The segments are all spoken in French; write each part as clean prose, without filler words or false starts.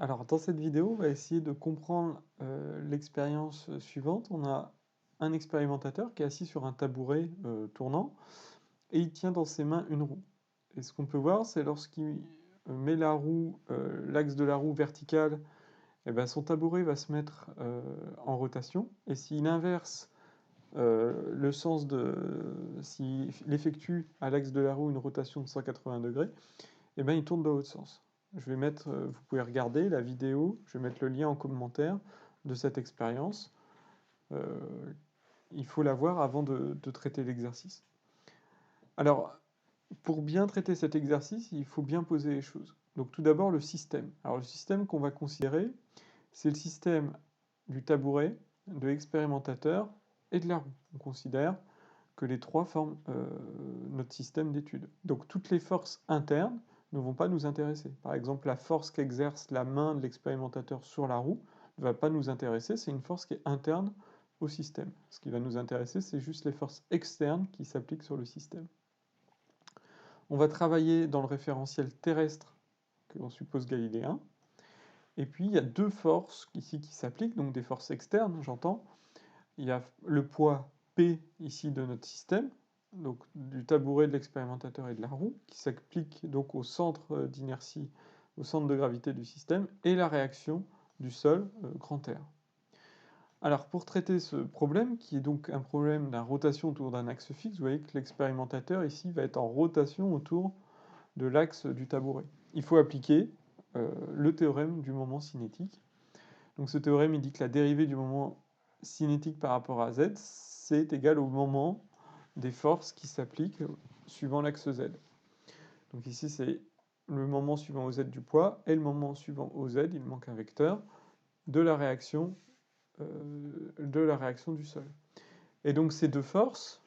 Alors, dans cette vidéo, on va essayer de comprendre l'expérience suivante. On a un expérimentateur qui est assis sur un tabouret tournant et il tient dans ses mains une roue. Et ce qu'on peut voir, c'est lorsqu'il met la roue, l'axe de la roue vertical, eh ben, son tabouret va se mettre en rotation. Et s'il inverse le sens de, s'il effectue à l'axe de la roue une rotation de 180 degrés, eh ben, il tourne dans l'autre sens. Je vais mettre, vous pouvez regarder la vidéo, je vais mettre le lien en commentaire de cette expérience. Euh, il faut la voir avant de traiter l'exercice. Alors, pour bien traiter cet exercice, il faut bien poser les choses. Donc tout d'abord le système. Alors le système qu'on va considérer, c'est le système du tabouret, de l'expérimentateur et de la roue. On considère que les trois forment notre système d'étude. Donc toutes les forces internes ne vont pas nous intéresser. Par exemple, la force qu'exerce la main de l'expérimentateur sur la roue ne va pas nous intéresser, c'est une force qui est interne au système. Ce qui va nous intéresser, c'est juste les forces externes qui s'appliquent sur le système. On va travailler dans le référentiel terrestre que l'on suppose galiléen. Et puis il y a deux forces ici qui s'appliquent, donc des forces externes, j'entends. Il y a le poids P ici de notre système, donc du tabouret de l'expérimentateur et de la roue, qui s'applique donc au centre d'inertie, au centre de gravité du système, et la réaction du sol, grand R. Alors pour traiter ce problème, qui est donc un problème d'une rotation autour d'un axe fixe, vous voyez que l'expérimentateur ici va être en rotation autour de l'axe du tabouret. Il faut appliquer le théorème du moment cinétique. Donc ce théorème il dit que la dérivée du moment cinétique par rapport à z, c'est égal au moment des forces qui s'appliquent suivant l'axe z. Donc ici c'est le moment suivant au z du poids et le moment suivant au z, il manque un vecteur, de la réaction du sol. Et donc ces deux forces,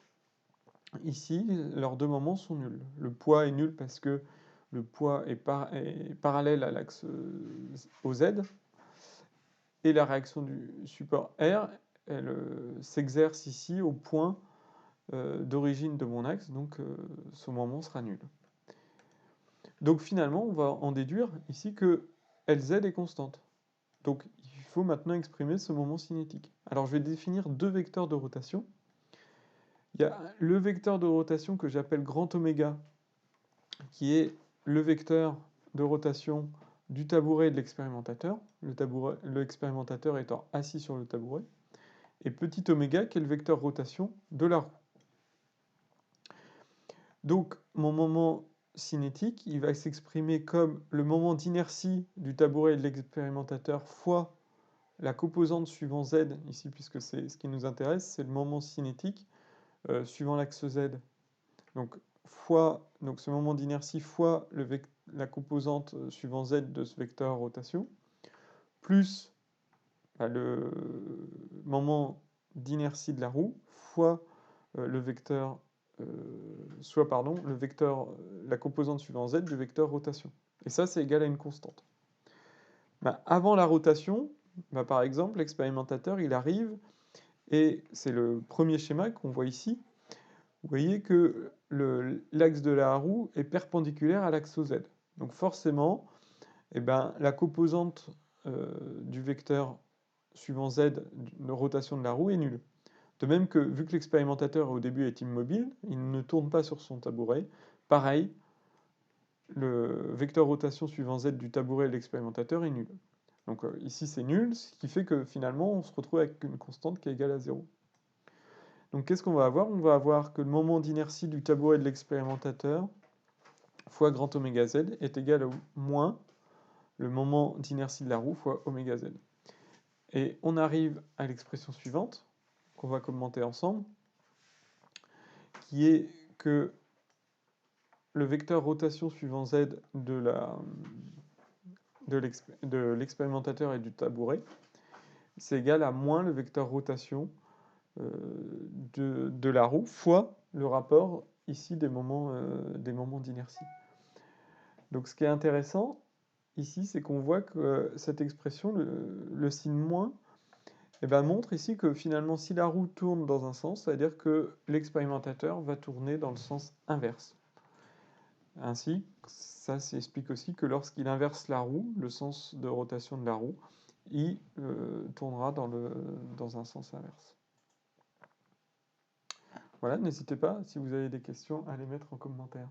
ici, leurs deux moments sont nuls. Le poids est nul parce que le poids est parallèle à l'axe au z, et la réaction du support R, elle s'exerce ici au point d'origine de mon axe, donc ce moment sera nul. Donc finalement, on va en déduire ici que Lz est constante. Donc il faut maintenant exprimer ce moment cinétique. Alors je vais définir deux vecteurs de rotation. Il y a le vecteur de rotation que j'appelle grand oméga, qui est le vecteur de rotation du tabouret de l'expérimentateur, l'expérimentateur étant assis sur le tabouret, et petit oméga qui est le vecteur rotation de la roue. Donc mon moment cinétique, il va s'exprimer comme le moment d'inertie du tabouret de l'expérimentateur fois la composante suivant z, ici puisque c'est ce qui nous intéresse, c'est le moment cinétique suivant l'axe z. Donc fois donc ce moment d'inertie fois la composante suivant z de ce vecteur rotation, plus le moment d'inertie de la roue fois le vecteur la composante suivant z du vecteur rotation. Et ça, c'est égal à une constante. Avant la rotation, par exemple, l'expérimentateur, il arrive, et c'est le premier schéma qu'on voit ici. Vous voyez que l'axe de la roue est perpendiculaire à l'axe OZ. Donc forcément, la composante du vecteur suivant z de rotation de la roue est nulle. De même que, vu que l'expérimentateur au début est immobile, il ne tourne pas sur son tabouret, pareil, le vecteur rotation suivant z du tabouret de l'expérimentateur est nul. Donc ici c'est nul, ce qui fait que finalement on se retrouve avec une constante qui est égale à 0. Donc qu'est-ce qu'on va avoir? On va avoir que le moment d'inertie du tabouret de l'expérimentateur fois grand oméga z est égal à moins le moment d'inertie de la roue fois oméga z. Et on arrive à l'expression suivante, qu'on va commenter ensemble, qui est que le vecteur rotation suivant z de l'expérimentateur et du tabouret, c'est égal à moins le vecteur rotation de la roue fois le rapport ici des moments d'inertie. Donc ce qui est intéressant ici, c'est qu'on voit que cette expression, le signe moins, montre ici que finalement si la roue tourne dans un sens, ça veut dire que l'expérimentateur va tourner dans le sens inverse. Ainsi, ça s'explique aussi que lorsqu'il inverse la roue, le sens de rotation de la roue, il tournera dans un sens inverse. Voilà, n'hésitez pas, si vous avez des questions, à les mettre en commentaire.